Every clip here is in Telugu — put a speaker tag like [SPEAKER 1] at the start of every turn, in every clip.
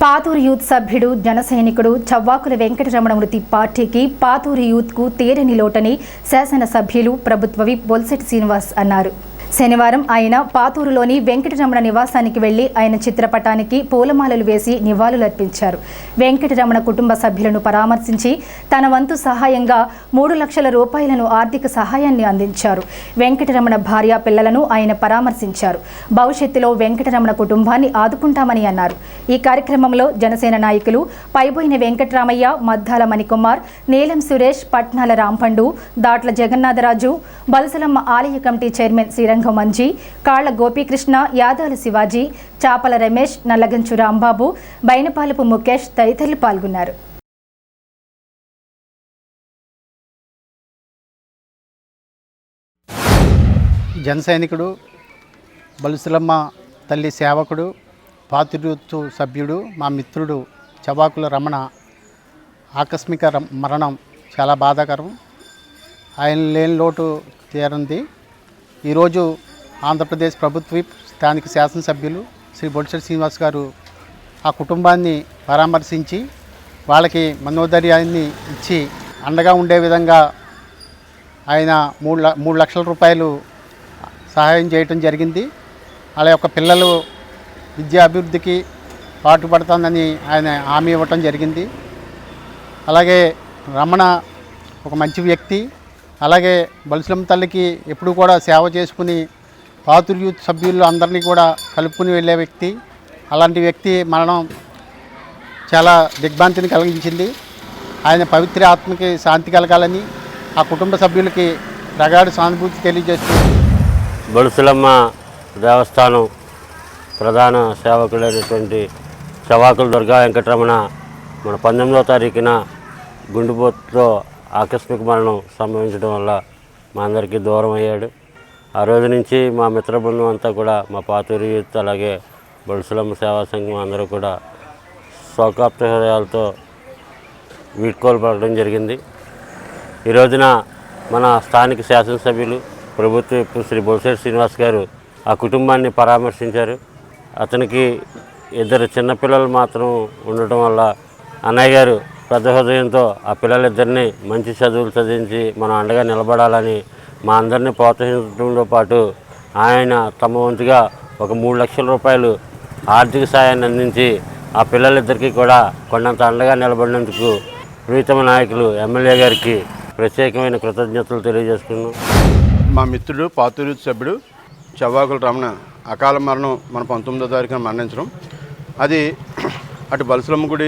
[SPEAKER 1] పాతూరు యూత్ సభ్యుడు జన సైనికుడు చవ్వాకుల వెంకటరమణ మృతి పార్టీకి పాతూరు యూత్కు తీరని లోటని శాసన సభ్యులు ప్రభుత్వ విప్ బొల్సెట్టి శ్రీనివాస్ అన్నారు. శనివారం ఆయన పాతూరులోని వెంకటరమణ నివాసానికి వెళ్లి ఆయన చిత్రపటానికి పూలమాలలు వేసి నివాళులర్పించారు. వెంకటరమణ కుటుంబ సభ్యులను పరామర్శించి తన వంతు సహాయంగా 3 లక్షల రూపాయలను ఆర్థిక సహాయాన్ని అందించారు. వెంకటరమణ భార్య పిల్లలను ఆయన పరామర్శించారు. భవిష్యత్తులో వెంకటరమణ కుటుంబాన్ని ఆదుకుంటామని అన్నారు. ఈ కార్యక్రమంలో జనసేన నాయకులు పైబోయిన వెంకటరామయ్య, మద్దాల మణికుమార్, నీలం సురేష్, పట్నాల రాంపండు, దాట్ల జగన్నాథరాజు, బలసలమ్మ ఆలయ కమిటీ చైర్మన్ శ్రీరంగ మంజీ, కాళ్ల గోపీకృష్ణ, యాదాల శివాజీ, చాపల రమేష్, నల్లగంచు రాంబాబు, బైనపాలపు ముఖేష్ తదితరులు పాల్గొన్నారు.
[SPEAKER 2] జన సైనికుడు, బలుసులమ్మ తల్లి సేవకుడు, పాతూరు సభ్యుడు, మా మిత్రుడు చవ్వాకుల రమణ ఆకస్మిక మరణం చాలా బాధాకరం. ఆయన లేని లోటు తీరంది. ఈరోజు ఆంధ్రప్రదేశ్ ప్రభుత్వ స్థానిక శాసనసభ్యులు శ్రీ బొల్సెట్టి శ్రీనివాస్ గారు ఆ కుటుంబాన్ని పరామర్శించి వాళ్ళకి మనోధైర్యాన్ని ఇచ్చి అండగా ఉండే విధంగా ఆయన 3 లక్షల రూపాయలు సహాయం చేయటం జరిగింది. వాళ్ళ యొక్క పిల్లలు విద్యా అభివృద్ధికి పాటుపడతానని ఆయన హామీ ఇవ్వటం జరిగింది. అలాగే రమణ ఒక మంచి వ్యక్తి. అలాగే బలుసులమ్మ తల్లికి ఎప్పుడు కూడా సేవ చేసుకుని పాతూరు యూత్ సభ్యులు అందరినీ కూడా కలుపుకుని వెళ్ళే వ్యక్తి. అలాంటి వ్యక్తి మరణం చాలా దిగ్భ్రాంతిని కలిగించింది. ఆయన పవిత్ర ఆత్మకి శాంతి కలగాలని ఆ కుటుంబ సభ్యులకి ప్రగాఢ సానుభూతి తెలియజేస్తూ
[SPEAKER 3] బలుసులమ్మ దేవస్థానం ప్రధాన సేవకులైనటువంటి చవ్వాకుల దుర్గా వెంకటరమణ మన 19వ తారీఖున గుండెపోటుతో ఆకస్మిక మరణం సంభవించడం వల్ల మా అందరికీ దూరం అయ్యాడు. ఆ రోజు నుంచి మా మిత్ర బృందం అంతా కూడా మా పాతూరు యూత్ అలాగే బలుసులమ్మ సేవా సంఘం అందరూ కూడా శోకాప్త హృదయాలతో వీడ్కోలు పడడం జరిగింది. ఈ రోజున మన స్థానిక శాసనసభ్యులు ప్రభుత్వ శ్రీ బొల్సెట్టి శ్రీనివాస్ గారు ఆ కుటుంబాన్ని పరామర్శించారు. అతనికి 2 చిన్నపిల్లలు మాత్రం ఉండటం వల్ల అన్నయ్య గారు పెద్ద హృదయంతో ఆ పిల్లలిద్దరినీ మంచి చదువులు చదివించి మనం అండగా నిలబడాలని మా అందరినీ ప్రోత్సహించడంతో పాటు ఆయన తమ వంతుగా ఒక 3 లక్షల రూపాయలు ఆర్థిక సాయాన్ని అందించి ఆ పిల్లలిద్దరికీ కూడా కొండంత అండగా నిలబడినందుకు ప్రీతమ నాయకులు ఎమ్మెల్యే గారికి ప్రత్యేకమైన కృతజ్ఞతలు తెలియజేసుకున్నాం.
[SPEAKER 4] మా మిత్రుడు పాతూరు సభ్యుడు చవ్వాకుల రమణ అకాల మరణం మన 19వ తారీఖున మరణించడం, అది అటు బలుసులమ్మ గుడి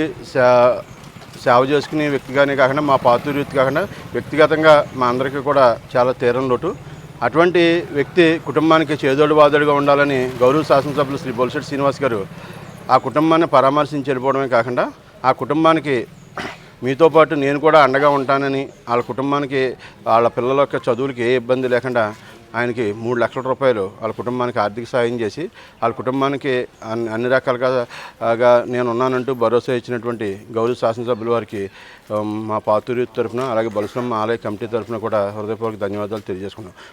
[SPEAKER 4] సేవ చేసుకునే వ్యక్తిగానే కాకుండా మా పాతూరు యూత్ కాకుండా వ్యక్తిగతంగా మా అందరికీ కూడా చాలా తీరని లోటు. అటువంటి వ్యక్తి కుటుంబానికి చేదోడు వాదోడుగా ఉండాలని గౌరవ శాసనసభ్యులు శ్రీ బొల్సెట్టి శ్రీనివాస్ గారు ఆ కుటుంబాన్ని పరామర్శించి వెళ్ళిపోవడమే కాకుండా ఆ కుటుంబానికి మీతో పాటు నేను కూడా అండగా ఉంటానని, వాళ్ళ కుటుంబానికి వాళ్ళ పిల్లల యొక్క చదువులకి ఏ ఇబ్బంది లేకుండా ఆయనకి 3 లక్షల రూపాయలు వాళ్ళ కుటుంబానికి ఆర్థిక సాయం చేసి వాళ్ళ కుటుంబానికి అన్ని రకాలుగా నేను ఉన్నానంటూ భరోసా ఇచ్చినటువంటి గౌరవ శాసనసభ్యుల వారికి మా పాతూరు తరఫున అలాగే బలుసులమ్మ ఆలయ కమిటీ తరఫున కూడా హృదయపూర్వక ధన్యవాదాలు తెలియజేసుకున్నాం.